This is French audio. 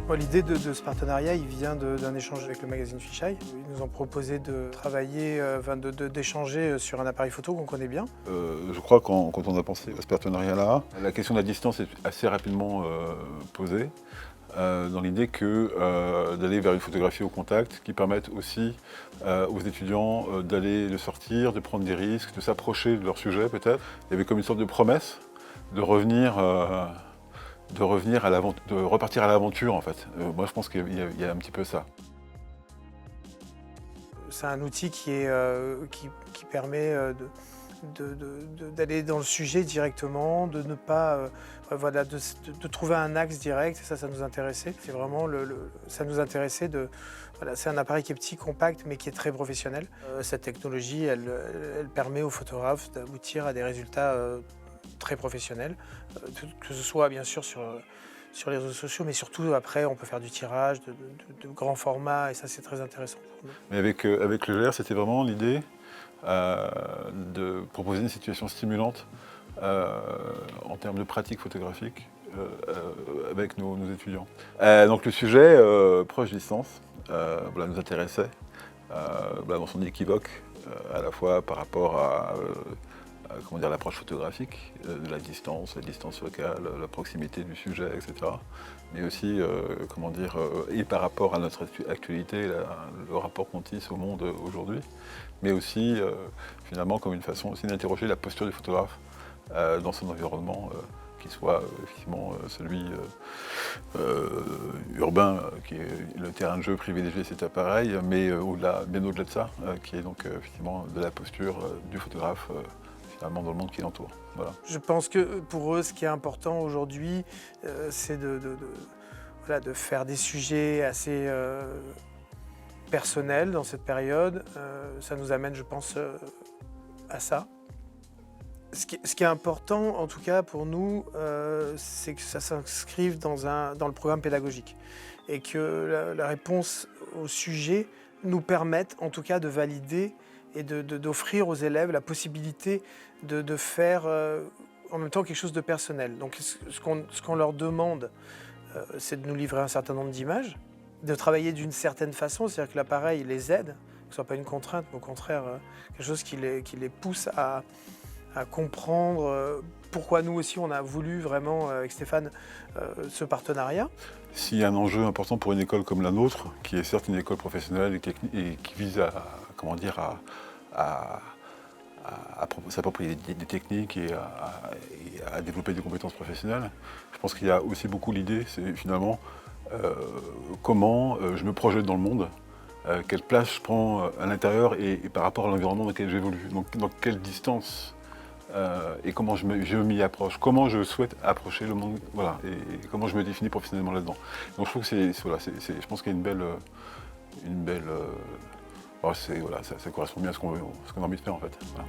Bon, l'idée de ce partenariat, il vient d'un échange avec le magazine Fisheye. Ils nous ont proposé de travailler, d'échanger sur un appareil photo qu'on connaît bien. Je crois que quand on a pensé à ce partenariat-là, la question de la distance est assez rapidement posée, dans l'idée que d'aller vers une photographie au contact qui permette aussi aux étudiants d'aller de sortir, de prendre des risques, de s'approcher de leur sujet peut-être. Il y avait comme une sorte de promesse de revenir de repartir à l'aventure en fait. Moi je pense qu'il y a un petit peu ça. C'est un outil qui permet d'aller dans le sujet directement, de ne pas, voilà, de trouver un axe direct. Et ça nous intéressait. C'est vraiment ça nous intéressait voilà, c'est un appareil qui est petit, compact, mais qui est très professionnel. Cette technologie, elle permet aux photographes d'aboutir à des résultats très professionnels, que ce soit bien sûr sur les réseaux sociaux, mais surtout après on peut faire du tirage, de grands formats, et ça c'est très intéressant pour nous. Mais avec le GR, c'était vraiment l'idée de proposer une situation stimulante en termes de pratique photographique avec nos étudiants. Donc le sujet proche distance voilà, nous intéressait dans son équivoque à la fois par rapport à comment dire, l'approche photographique de la distance locale, la proximité du sujet, etc. Mais aussi, comment dire, et par rapport à notre actualité, le rapport qu'on tisse au monde aujourd'hui, mais aussi, finalement, comme une façon aussi d'interroger la posture du photographe dans son environnement, qui soit effectivement celui urbain, qui est le terrain de jeu privilégié de cet appareil, mais bien au-delà de ça, qui est donc effectivement de la posture du photographe finalement dans le monde qui l'entoure. Voilà. Je pense que pour eux, ce qui est important aujourd'hui, c'est voilà, de faire des sujets assez personnels dans cette période. Ça nous amène, je pense, à ça. Ce qui est important, en tout cas pour nous, c'est que ça s'inscrive dans le programme pédagogique et que la réponse au sujet nous permette, en tout cas, de valider et d'offrir aux élèves la possibilité de faire en même temps quelque chose de personnel. Donc ce qu'on leur demande, c'est de nous livrer un certain nombre d'images, de travailler d'une certaine façon, c'est-à-dire que l'appareil les aide, que ce ne soit pas une contrainte, mais au contraire quelque chose qui les pousse à comprendre pourquoi nous aussi on a voulu vraiment avec Stéphane ce partenariat. S'il y a un enjeu important pour une école comme la nôtre, qui est certes une école professionnelle et qui vise comment dire, à s'approprier des techniques et à développer des compétences professionnelles, je pense qu'il y a aussi beaucoup l'idée, c'est finalement comment je me projette dans le monde, quelle place je prends à l'intérieur et par rapport à l'environnement dans lequel j'évolue. Donc dans quelle distance et comment je m'y approche, comment je souhaite approcher le monde, voilà, et comment je me définis professionnellement là-dedans. Donc je trouve que je pense qu'il y a une belle voilà, ça correspond bien à ce qu'on a envie de faire en fait. Voilà.